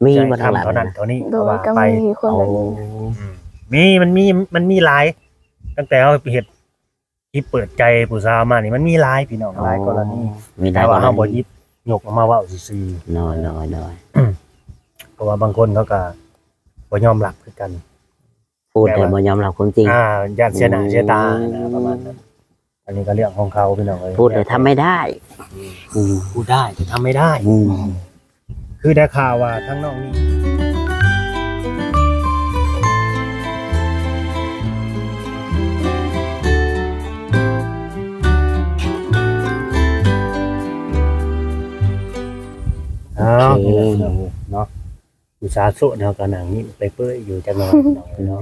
มีบ่ทำเท่านั้น เท่านี้ โดยก็ ไป มีคนแบบนี้ มันมีหลายตั้งแต่เอาเฮ็ดที่เปิดใจผู้สาวมานี่มันมีหลายพี่น้องหลายกรณี มีได้ แต่ บ่ ว่า ท เฮาบ่หยิบยกออกมาเว้าซื่อ น้อย ๆเพราะว่าบางคนเขาก็บ่ยอมรับคือกัน พูดแต่บ่ยอมรับความจริง ญาติเสียหน้าเสียตานะประมาณนั้นอันนี้ก็เรื่องของเขาพี่น้องเอ้ย พูดแต่ทำไม่ได้อืม พูดได้แต่ทำไม่ได้ อืม คือได้ข่าวว่าทั้งน้องนี่เนาะอุตสาห์โซะแนวกระหนังนี่ไปเปื้อยอยู่จังหน่อยเนาะ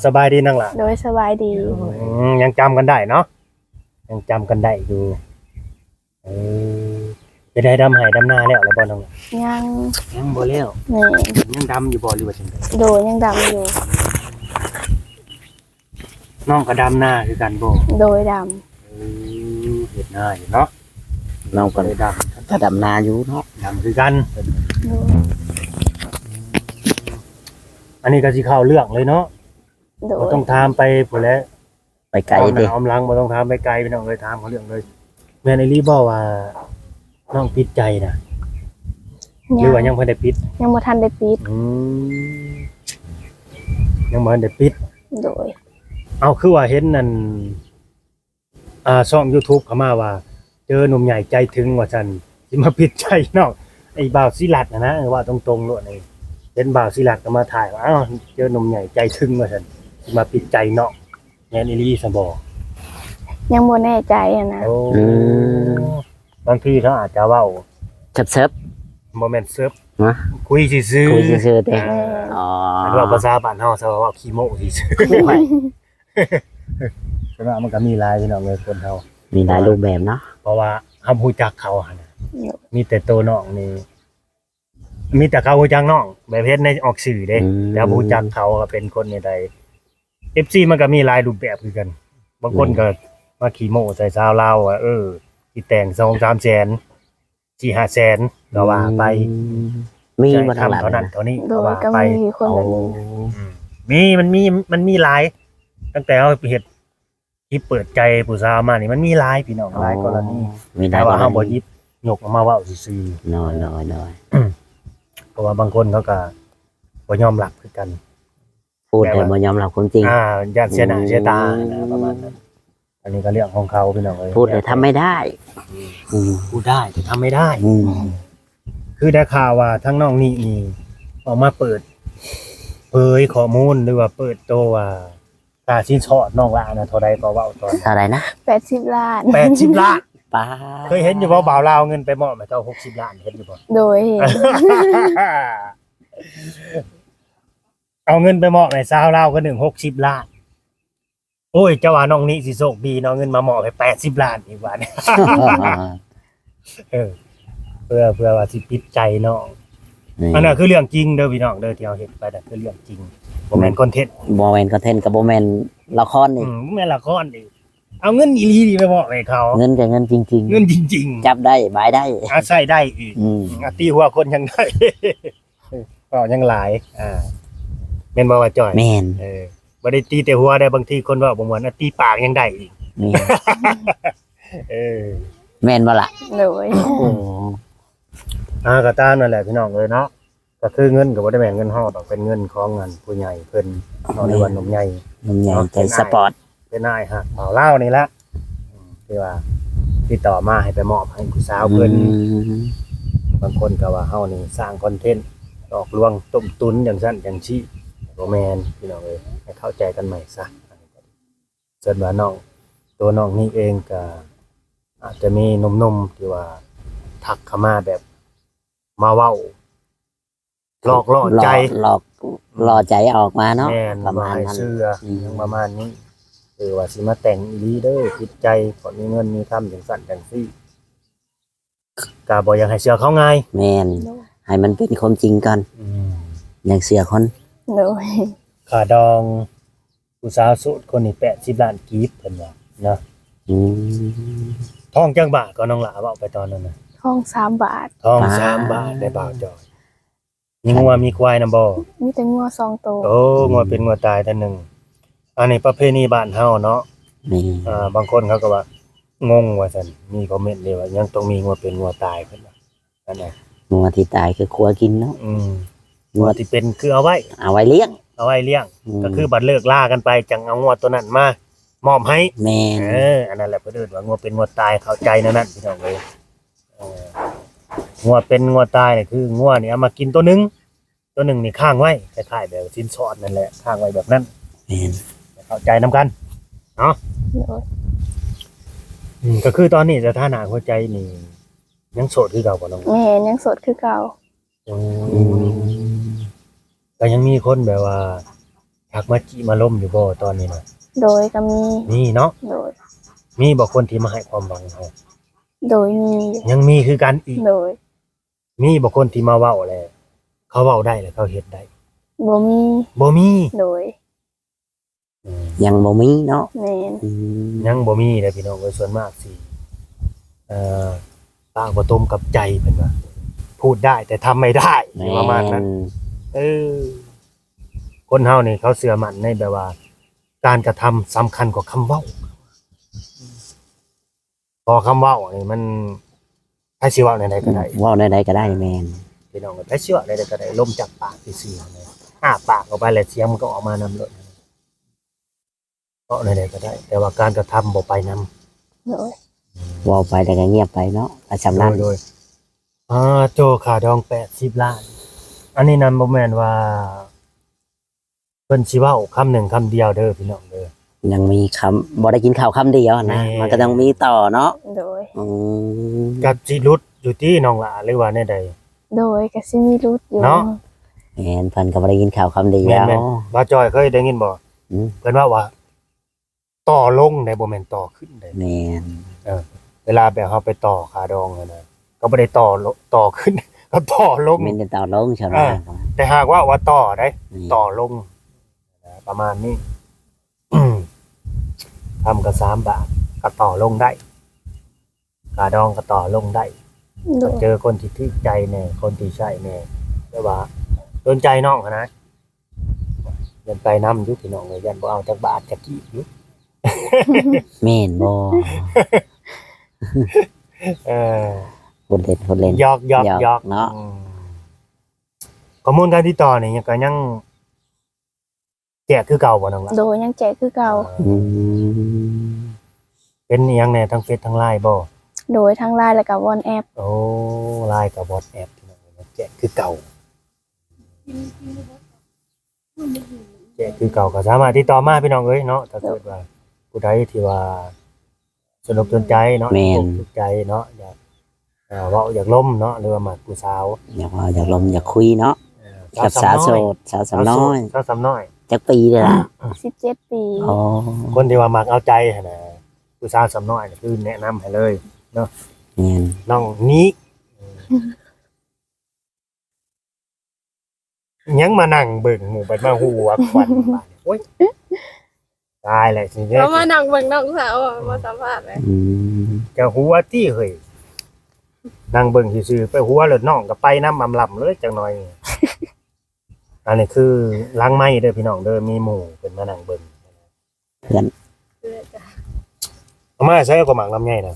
สบายดีนั่งล่ะ โดยสบายดี ยังจำกันได้เนาะยังจำกันได้อยู่จะได้ดำหายดำหน้าแล้วบ่น้อง ยัง บ่แล้ว แม่ ยังดำอยู่บ่หรือว่าจังได๋ โดยยังดำอยู่ น้องก็ดำหน้าคือกันบ่ โดยด เฮ็ดหน้าอยู่เนาะ เราก็ เลยด ถ้าดำนาอยู่เนาะ ำดำคือกัน ำโดย อันนี้ก็สิเข้าเรื่องเลยเนาะ โด บ่ ย ต้องถามไปพุ่นแหล้ว ไปไกลเด้ ออมหลังบ่ต้องถามไปไกลพี่น้องเลยถามเขาเรื่องเลยแม่นไอ้ลีบ่ว่าน้องปิดใจนะหรือว่ายังบ่ได้ปิด ยังบ่ทันได้ปิด ยังบ่ได้ปิด โดย เอาคือว่าเห็นนั่นช่อง YouTube เข้ามาว่า เจอหนุ่มใหญ่ใจถึงว่าซั่นสิมาปิดใจน้องไอ้บ่าวศิลัดนะว่าตรงๆโลดนี่เห็นบ่าวศิลัดก็มาถ่ายว่าอ้าวเจอหนุ่มใหญ่ใจถึงว่าซั่นสิมาปิดใจน้องแม่นอีหลีซะบ่ ยังบ่แน่ใจอะนะ โอ้บางทีเขาอาจจะเว้า เซิบ บ่แม่นเซิร์ฟ ๆนะ คุยซื่อ คุยซื่อๆเด้ แม่ อ๋อ อันว่าภาษาบ้านเฮาซะว่าขี้โม้ซื่อๆฉะนั้นมันก็มีหลายพี่น้องเอ้ยคนเฮา มีหลายรูปแบบเนาะ เพราะว่าเฮาฮู้จักเขาหั่นน่ะมีแต่ตัวน้องนี่มีแต่เขาฮู้จักน้องแบบเฮ็ดในออกสื่อเด้แล้วฮู้จักเขาก็เป็นคนในใด FC มันก็มีหลายรูปแบบคือกัน บางคนก็มาขี้โม้ใส่สาวลาวว่าสิแต่ง 2-3 แสน 4-5 แสนก็ว่าไป มีบ่ทำ เท่านั้นเท่านี้ โด ก็ ย ว่า ก็ ไป มีคนแบบนี้ มันมีหลายตั้งแต่เอาเฮ็ดที่เปิดใจผู้สาวมานี่มันมีหลายพี่น้องหลายกรณี มีได้ แต่ บ่ ว่าเฮาบ่หยิบยกออกมาเว้าซื่อ น้อย ๆเพราะว่าบางคนเขาก็บ่ยอมรับคือกัน พูดแต่บ่ยอมรับความจริง ญาติเสียหน้าเสียตานะประมาณนั้นอันนี้ก็เรื่องของเขาพี่น้องเอ้ย พูดแต่ทำไม่ได้อืม พูดได้แต่ทำไม่ได้ อืม คือได้ข่าวว่าทั้งน้องนี่ออกมาเปิดเผยข้อมูลหรือว่าเปิดตัวว่าค่าสินสอดน้องละนะเท่าใดก็เว้าตอน เท่าไหร่นะ 80 ล้าน 80 ล้าน ป้า เคยเห็นอยู่บ่บ่าวลาวเงินไปมอบให้เจ้า60 ล้านเห็นอยู่บ่ โดยเห็น เอาเงินไปมอบให้สาวลาวก็60 ล้านโอ้ยเจ้าว่าน้องนี่สิโชคดีเนาะเงินมามอบให้80 ล้านอีกว่าเนี่ยเพื่อว่าสิปิดใจน้องอันนั้นคือเรื่องจริงเด้อพี่น้องเด้อที่เอาเฮ็ดไปน่ะคือเรื่องจริงบ่แม่นคอนเทนต์ บ่แม่นคอนเทนต์กับบ่แม่นละครนี่ แม่นละครอีกเอาเงินอีหลีนี่ไปมอบให้เขา เงินกับเงินจริง เงินจริง ๆ จับได้บายได้ ๆอาศัยได้อีก อืม ตีหัวคนยังได้ ก็ยังหลายแม่นบ่ว่าจ่อย แม่น บ่ได้ตีแต่หัวได้บางทีคนเว่าบ่ม่วนตีปากยังได้อีก แม่น แม่นบ่ล่ะ โดย โอ้ ก็ตามนั่นแหละพี่น้องเอ้ยเนาะก็คือเงินก็บ่ได้แม่นเงินเฮาดอกเป็นเงินของเงินผู้ใหญ่เพิ่นเนาะในวันหนุ่มใหญ่ มันใหญ่ใจสปอร์ต เป็นนายฮักเมาเหล้านี่แหละที่ว่าติดต่อมาให้ไปมอบให้ผู้สาวเพิ่นบางคนก็ว่าเฮานี่สร้างคอนเทนต์หลอกลวงต้มตุ๋นจังซั่นจังซี่บ่แม่นพี่น้องเอ้ยให้เข้าใจกันใหม่ซะส่วนว่าน้องตัวน้องนี่เองก็อาจจะมีหนุ่มๆที่ว่าทักเข้ามาแบบมาเว้าหลอกล่อใจ หลอกล่อใจออกมาเนาะ แม่น ประ มา มาณ ให้ นั้น เสื้อยังประมาณนี้ว่าสิมาแต่งอีหลีเด้อจิตใจขอมีเงินมีคำจังสั่นจังซี่ก็บ่อยากให้เชื่อเขาง่าย แม่นให้มันเป็นความจริงก่อนอย่างเสียคน โดย ค่าดองผู้สาวโสดคนนี้80 ล้านกีบเพิ่นว่าเนาะ อืม ทองจังบาทก็น้องหลาเว้าไปตอนนั้นน่ะ ห้อง3 บาท ทอง3 บาทได้บ่าวจอย มีงัวมีควายนำบ่ มีแต่งัว2ตัว โอ้งัวเป็นงัวตายท่านหนึงอันนี้ประเพณีบ้านเฮาเนาะ นี่ บางคนเขาก็ว่างงว่าซั่นมีคอมเมนต์เลยว่ายังต้องมีงัวเป็นงัวตายเพิ่นว่านั่นน่ะ งัวที่ตายคือครัวกินเนาะ งัวที่เป็นคือเอาไว้ เอาไว้เลี้ยง เอาไว้เลี้ยง ม ก็คือบัดเลิกล่ากันไปจังเอางัวตัวนั้นมามอบให้ แม่น อันนั้นแหละเพิ่นเอิ้นว่างัวเป็นงัวตายเข้าใจนั่นนั่นพี่น้องเอ้ยงัวเป็นงัวตายนี่คืองัวนี่เอามากินตัวหนึงนี่ข้างไว้คล้ายๆแบบสินสอดนั่นแหละข้างไว้แบบนั้น แม่น เข้าใจนํกัน โดย ก็คือตอนนี้สถานะหัวใจนี่ยังโสดคือเก่าบ่น้อง แม่ยังโสดคือเก่า อืม ก็ยังมีคนแบบว่าทักมาจิมาล้มอยู่บ่ตอนนี้นะ โดยก็มี มีเนาะ โดย มีบ่คนที่มาให้ความหวังเฮา โดยมีอยู่ ยังมีคือกันอีก โดย มีบ่คนที่มาเว้าแหละเขาเว้าได้แล้วเขาเฮ็ดได้ บ่มี บ่มี โดย ยังบ่มีเนาะ แม่น อืม ยังบ่มีเด้อพี่น้องเอ้ยส่วนมากสิปากบ่ตรงกับใจเพิ่นว่าพูดได้แต่ทำไม่ได้ แม่ ประมาณนั้น น คนเฮานี่เขาเชื่อมั่นในแบบว่า การกระทำสำคัญกว่าคำเว้าพอคำเว้านี่มันใครสิเว้าไหนๆก็ได้ เว้าได้ก็ได้แม่น พี่น้องก็ใครสิเว้าไหนๆก็ได้ลมจากปากซื่อๆนะปากออกไปแล้วเสียงมันก็ออกมานำรถเว้าไหนๆก็ได้ แต่ว่าการกระทำบ่ไปนำ โดย เว้าไปแต่ก็เงียบไปเนาะประจำนั้น โดยโจขาดอง80ล้าน อันนี้นั่นบ่แม่นว่าเพิ่นสิเว้าคำหนึ่งคำเดียวเด้อพี่น้องเด้อ ยังมีคำบ่ได้กินข้าวคำเดียวนะ แม่ มันก็ต้องมีต่อเนาะ โดย อืม กับสิรุดอยู่ที่น้องหลาหรือว่าแนวใด โดยก็สิมีรุดอยู่ เนาะ แม่นเพิ่นก็บ่ได้กินข้าวคำเดีย แม่น ว แม่นบ่จอยเคยได้ยินบ่ อืม เพิ่นว่าต่อลงได้บ่แม่นต่อขึ้นได้ แม่น เวลาแบบเฮาไปต่อขาดองอะนะก็บ่ได้ต่อขึ้น ก็ต่อลง แม่นจะต่อลงใช่ไหม แต่หากว่าต่อได้ นี่ ต่อลงประมาณนี้ ทำก็3 บาทก็ต่อลงได้ขาดองก็ต่อลงได้ โดย เจอคนที่ถึกใจแน่คนที่ใช่แน่แต่ว่าโดนใจน้องหั้นนะยันไปนำอยู่พี่น้องเลยยันบ่เอาจักบาทจักกี่อยู่ แม่นบ่ เออ พูดเล่น หยอก หยอกเนาะ อืมข้อมูลการติดต่อนี่ยังก็ยังแจกคือเก่าบ่น้องล่ะ โดยยังแจกคือเก่า อืม เป็นอิหยังแน่ทั้งเฟซทั้งไลน์บ่ โดยทั้งไลน์และกับวอนแอป โอ้ไลน์กับ WhatsApp พี่น้องแจกคือเก่าแจกคือเก่าก็สามารถติดต่อมาพี่น้องเอ้ยเนาะถ้าเกิดว่าผู้ใดที่ว่าสนุกสนใจเนาะถูกใจเนาะอยากเว้าอยากล้มเนาะหรือว่ามักผู้สาว อยากลมอยากคุยเนาะกับสาวโสดสาวสำน้อย สาวสำน้อย จักปีเลยล่ะ 17 ปี อ๋อ คนที่ว่ามักเอาใจหั่นน่ะผู้สาวสำน้อยนี่คือแนะนำให้เลย แม่น น้องนี้ยังมานั่งเบิ่งหมู่ไปมาหัวควันบาดโอ้ยตายเลยสิเนี่ย เรามานั่งเบิ่งน้องสาวอะมาสัมภาษณ์เลย อืม จะหัวตี้เฮ้ยนั่งเบิ่งซื่อๆไปหัวแล้วน้องก็ไปน้ำอำลำเลยจังหน่อย อันนี้คือล้างไม้เด้อพี่น้องเด้อมีหมู่เป็นมานั่งเบิ่ง เพื่อน เพื่อจะ เอามาใช้ก็หมากลำไยนะ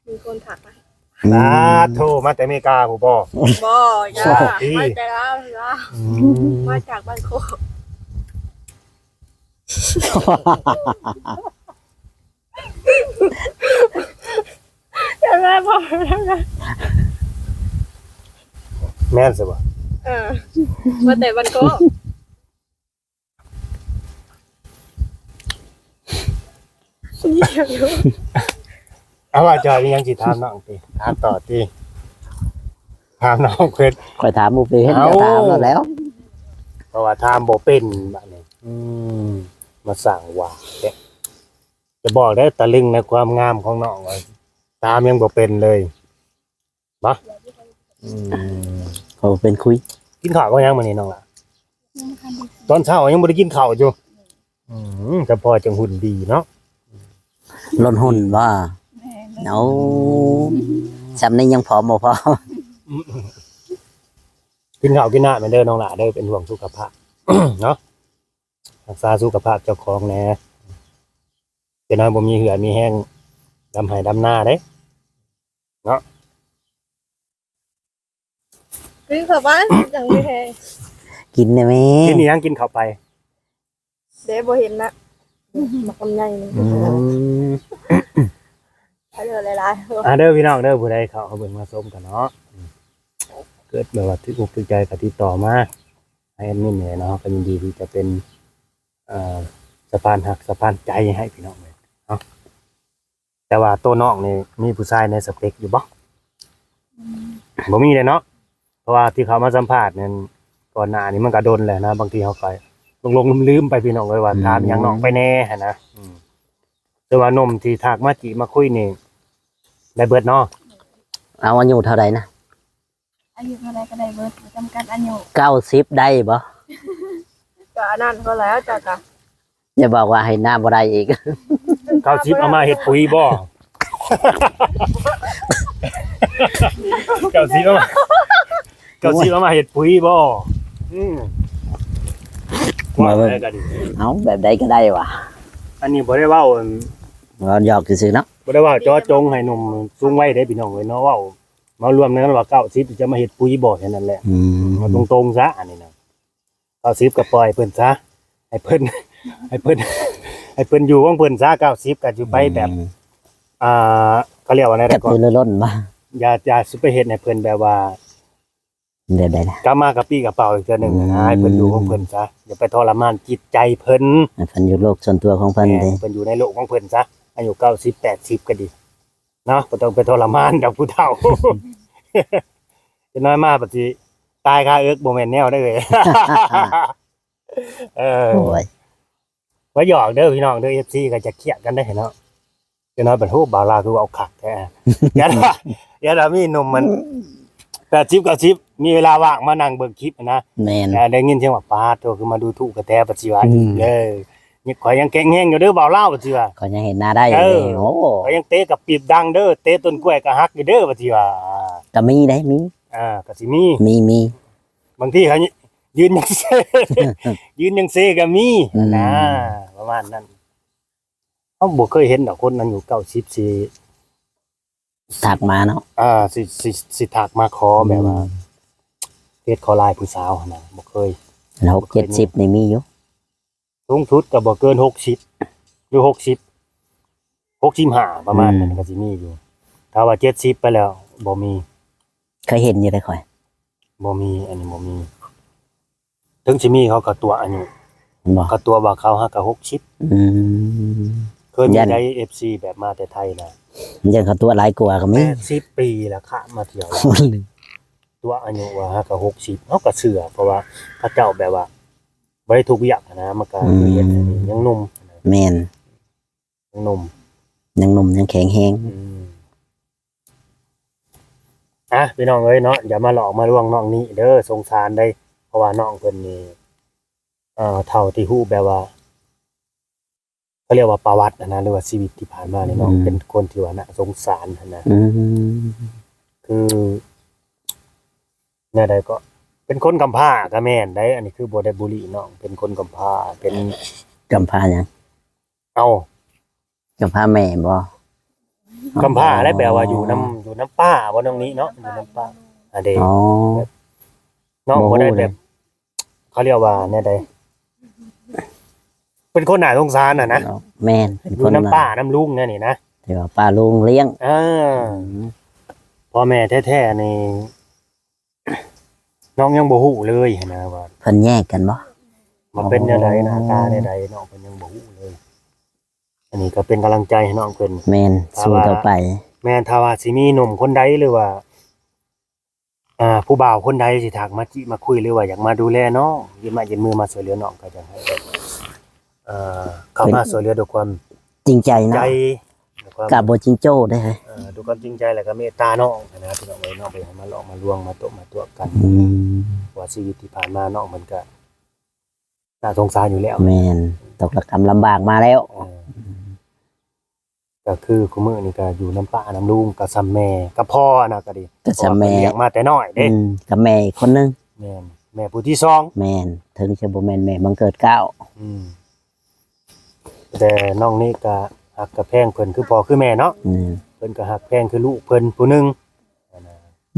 มีคนถักมา สาโทมาแต่อเมริกาผู้บ่ บ่จ้า สวัสดี มาแต่แล้วจ้ามาจากบ้านโคกยังไงพอแล้วนะ แม่นสิบ่ มาแต่บ้านโคกเยี่ยมอยู่ เอาว่าจอยมีหยังสิถามน้องติถามต่อติถามน้องเพิ่น คอยถามหมู่เพิ่น เอ้า จะถามแล้ว เพราะว่าถามบ่เป็นบัดนี้มาสั่งว่าแกจะบอกได้ตะลึงในความงามของน้องว่าตามยังบ่เป็นเลยบ่เขาเป็นคุย กินข้าวก็ยังมื้อนี้น้องล่ะตอนเช้ายังบ่ได้กินข้าวอยู่แต่พอจังหุ่นดีเนาะ ล้นหุ่นว่าเอาสำนี้ยังผอมบ่พอ กินข้าวกินน้ำเด้อน้องหล่าเด้อเป็นห่วงสุขภาพ เนาะรักษาสุขภาพเจ้าของแหน่จะน้อยบ่มีเหือมีแห้งดำไหดำหน้าเด้ กินเข้าไปอย่างนี้แฮง กินได้ไหม กินนี่ยังกินเข้าไป เดี๋ยวบ่เห็นนะมาคำใหญ่นี่ ไปเลยหลายๆ เด้อพี่น้องเด้อผู้ใดเขาเบิ่งมาชมกันเนาะเกิดแบบว่าที่อกที่ใจก็ติดต่อมาให้แอดมินเนี่ยเนาะก็ยินดีที่จะเป็นสะพานหักสะพานใจให้พี่น้องเลยเนาะแต่ว่าตัวน้องนี่มีผู้ชายในสเปคอยู่บ่บ่มีเลยเนาะเพราะว่าที่เขามาสัมภาษณ์เนี่ยก่อนหน้านี้มันก็โดนแหละนะบางทีเขาก็ลงลืมไปพี่น้องเลยว่าถามหยังน้องไปแน่หั่นนะแต่ว่านมที่ถากมาจิมาคุยนี่ได้เบิดเนาะ เอาอายุเท่าไหร่นะ อายุเท่าไรก็ได้เบิดบ่จำกัดอายุ 90ได้บ่ ก็อันนั้นก็แล้วจ้ะจ้ะ อย่าบอกว่าให้หน้าบ่ได้อีก เขาชิปเอามาเฮ็ดปุ๋ยบ่เจ้าชิปเอามาเฮ็ดปุ๋ยบ่ว่าอะไรกัน เอาแบบใดก็ได้ว่ะ อันนี้บ่ได้เว้า เราหยอกซื่อๆเนาะ บ่ได้ว่าเจาะจงให้หนุ่มสูงไว้เด้พี่น้องเอ้ยเนาะเว้ามารวมในนั้นว่า90จะมาเฮ็ดปุ๋ยบ่แค่นั้นแหละ เอาตรงๆซะอันนี้นะ90ก็ปล่อยเพิ่นซะให้เพิ่น ให้เพิ่นอยู่ของเพิ่นซะ90ก็อยู่ไปแบบเขาเรียกว่าอะไร กระ ก่อน ตือรือร้นมา อย่าสิไปเฮ็ดให้เพิ่นแบบว่า แบบใดนะ กลับมากระปี้กระเป๋าอีกเทื่อหนึงนะให้เพิ่นอยู่ของเพิ่นซะอย่าไปทรมานจิตใจเพิ่น ให้เพิ่นอยู่โลกส่วนตัวของเพิ่นเด้ เพิ่นอยู่ในโลกของเพิ่นซะอายุ90 80ก็ดีเนาะบ่ต้องไปทรมานดอกผู้เฒ่า จะน้อยมาปฏิตายคาเอิกบ่แม่นแนวได้เลย โอ้ย ว่าหยอกเด้อพี่น้องเด้อ FC ก็จะเครียดกันได้เนาะจะน้อยเป็นโหบ่าวลาวคือเอาคักแท้ อย่ามีหนุ่มมัน80 90มีเวลาว่างมานั่งเบิ่งคลิปนะ แม่น ได้ยินเสียงว่าปาดโตคือมาดูถูกกระแตปัจจุบัน อืม เด้อนี่ข่อยยังแข็งแรงอยู่เด้อบ่าวลาวปัจจุบัน ก็ยังเห็นหน้าได้อยู่เลยโอ้ ข่อยยังเตะกับปีบดังเด้อเตะต้นกล้วยก็หักอยู่เด้อปัจจุบัน ก็มีได้มี ก็สิมี มี บางทีเขายืนยังเซ ยืนยังเซก็มี อืม นะประมาณนั้นเขาบ่เคยเห็นดอกคนนั้นอยู่90สิ ถักมาเนาะ สิถักมาขอแบบว่าเฮ็ดขอลายผู้สาวหั่นน่ะบ่เคย 6 70นี่มีอยู่ สูงสุดก็บ่เกิน60หรือ65ประมาณนั้นก็สิมีอยู่ถ้าว่า70ไปแล้วบ่มี เคยเห็นอยู่ได้ค่อย บ่มีอันนี้บ่มีถึงสิมีเขาก็ตัวอันนี้ บ่ ก็ตัวว่าเขาหาก็60 อืม เคยมี ยัน ได้ FC แบบมาแต่ไทยนะ ยังเขาตัวหลายกว่าก็มี 80 ปีแล้วค่ะมาเที่ยว ตัวอายุว่าหาก็60เฮาก็เชื่อเพราะว่าเขาเจ้าแบบว่าบ่ได้ทุกอย่างนะมันก็คือเฮ็ดอันนี้ยังหนุ่ม แม่น ยังหนุ่ม ยังหนุ่มยังแข็งแรง พี่น้องเอ้ยเนาะอย่ามาหลอกมาลวงน้องนี้เด้อสงสารได้เพราะว่าน้องเพิ่นนี่เท่าที่ฮู้แบบว่าเขาเรียกว่าประวัตินะหรือว่าชีวิตที่ผ่านมานี่น้องเป็นคนที่ว่าน่าสงสารนะ อืม คือแนวใดก็เป็นคนกำพร้าก็แม่นได้อันนี้คือบ่ได้บุรีน้องเป็นคนกำพร้าเป็น กำพร้าหยัง เอา กำพร้าแม่บ่ กำพร้าแล้วแปลว่าอยู่น้ำป้าบ่น้องนี้เนาะอยู่น้ำป้าเด้ อ๋อ น้อง บ่ บ่ได้ รู้ แบ เลย บเขาเรียกว่าแนวใดเป็นคนน่าสงสารนะ แม่นเป็น อ ค ยู่ น น้ำป้าน้ำลุงเนี่ยนี่นะ ที่ว่าป้าลุงเลี้ยง พ่อแม่แท้ๆนี่น้องยังบ่ฮู้เลยนะว่า เพิ่นแยกกันบ่ มันเป็นแนวใดหน้าตาแนวใดน้องเพิ่นยังบ่ฮู้เลย อันนี้ก็เป็นกำลังใจให้น้องเพิ่น แม่นสู้ต่อไป แม่นถ้าว่าสิมีหนุ่มคนใดหรือว่าผู้บ่าวคนใดสิทักมาจิมาคุยหรือว่าอยากมาดูแลน้องยินมายินมือมาช่วยเหลือน้องก็จะให้เข้ามาช่วยเหลือด้วยความ จริงใจ ใจ เนาะ ด้วยความ กะบ่จริงโจ้ได้เลย ด้วยความจริงใจแล้วก็เมตตาน้องนะที่น้องไว้น้องไปให้มาหลอกมาลวงมาตบมาตัวกัน อืม ว่าชีวิตที่ผ่านมาน้องมันก็น่าสงสารอยู่แล้ว แม่นตกระกรรมลำบากมาแล้ว ก็คือคุมื้อนี่ก็อยู่น้ำป้าน้ำลุงกับซ้ำแม่กับพ่อนะก็ดี ก็ซ้ำแม่ เลี้ยงมาแต่น้อยเด้ กับแม่อีกคนนึง แม่นแม่ผู้ที่สอง แม่นถึงจะบ่แม่นแม่บังเกิดเกล้า อืมแต่น้องนี่ก็หักกับแพงเพิ่นคือพ่อคือแม่เนาะ อืม เพิ่นก็หักแพงคือลูกเพิ่นผู้หนึง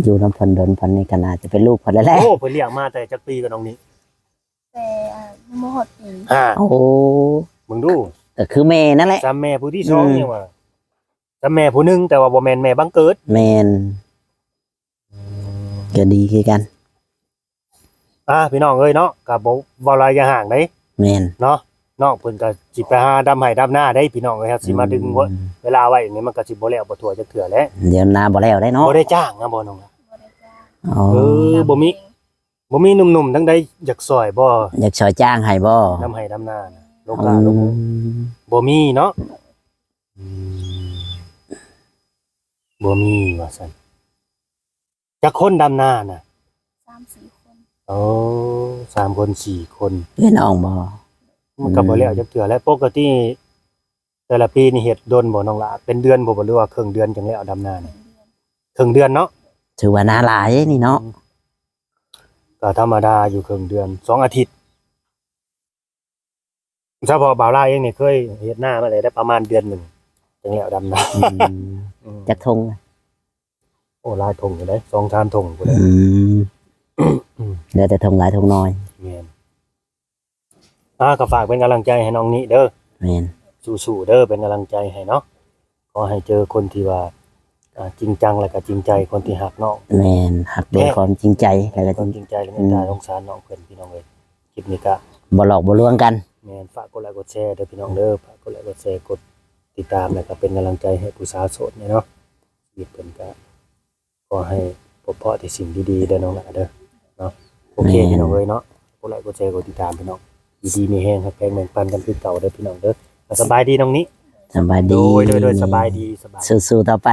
อยู่น้ำเพันดนเพันนี่ก็น่าจะเป็นลูกเพันแล้วแหละ โอ้เพิ่นเลี้ยงมาแต่จักปีกับน้องนี่ แต่ยังบ่ฮอดปี โอ้ มึงดู ก็คือแม่นั่นแหละ ซ้ำแม่ผู้ที่สองเนี่ยว่าซ้ำแม่ผู้หนึงแต่ว่าบ่แม่นแม่บังเกิด แม่นก็ดีคือกัน พี่น้องเอ้ยเนาะก็บ่เว้าหลายอย่าห่างเด้ แม่น เนาะน้องเพิ่นก็สิไปหาดำไห้ดำหน้าได้พี่น้องเอ้ยครับสิมาดึงเวลาไว้อย่างนี้มันก็สิบ่แล้วบ่ทั่วจักเทื่อแหล้ว เดี๋ยวนาบ่แล้วได้เนาะ บ่ได้จ้างนะบ่น้อง บ่ได้จ้าง อ๋อ บ่มีหนุ่มๆทั้งใดอยากซอยบ่ อยากช่วยจ้างให้บ่ ดำไห้ดำหน้าน่ะลง อื กาลง ม บ่มีเนาะบ่มีว่าซั่นจักคนดำหน้าน่ะ 3-4 คน โอ้3คน4คน เพื่อนน้องบ่ มันก็บ่แล้วจักเทื่อแล้วปกติแต่ละปีนี่เฮ็ดดนบ่น้องละเป็นเดือนบ่หรือว่าครึ่งเดือนจังแล้วดำหน้าน่ะครึ่งเดือนเนาะ ถือว่านาหลายนี่เนาะ ก็ธรรมดาอยู่ครึ่งเดือน2 อาทิตย์เฉพาะบ่าวลาเองนี่เคยเฮ็ดหน้ามาได้ประมาณเดือนหนึงจังแล้วดำนา อืมจักทง โอ้หลายทงอยู่เด้2-3 ทงพุ่นแหละ เดี๋ยวแต่ทงหลายทงน้อย แม่นก็ฝากเป็นกำลังใจให้น้องนี้เด้อ แม่น สู้ๆเด้อเป็นกำลังใจให้เนาะขอให้เจอคนที่ว่าจริงจังและก็จริงใจคนที่หักน้อง แม่นหักด้วยความจริงใจแล้วก็ คนจริงใจและเมตตาสงสารน้องเพิ่นพี่น้องเอ้ยคลิปนี้ก็ บ่หลอกบ่ลวงกัน แม่นฝากกดไลค์กดแชร์เด้อพี่น้องเด้อฝากกดไลค์กดแชร์กดติดตามแล้วก็เป็นกำลังใจให้ผู้สาวโสดเนี่ยเนาะชีวิตเพิ่นก็ขอให้พบเพาะแต่สิ่งดีๆเด้อน้องละเด้อเนาะโอเคพี่น้องเอ้ยเนาะกดไลค์กดแชร์กดติดตามพี่น้องดีๆมีแฮงครับแพงแบ่งปันกันคือเก่าเด้อพี่น้องเด้อสบายดีน้องนี้ สบายดี โดยสบายดีสบาย สู้ๆต่อไป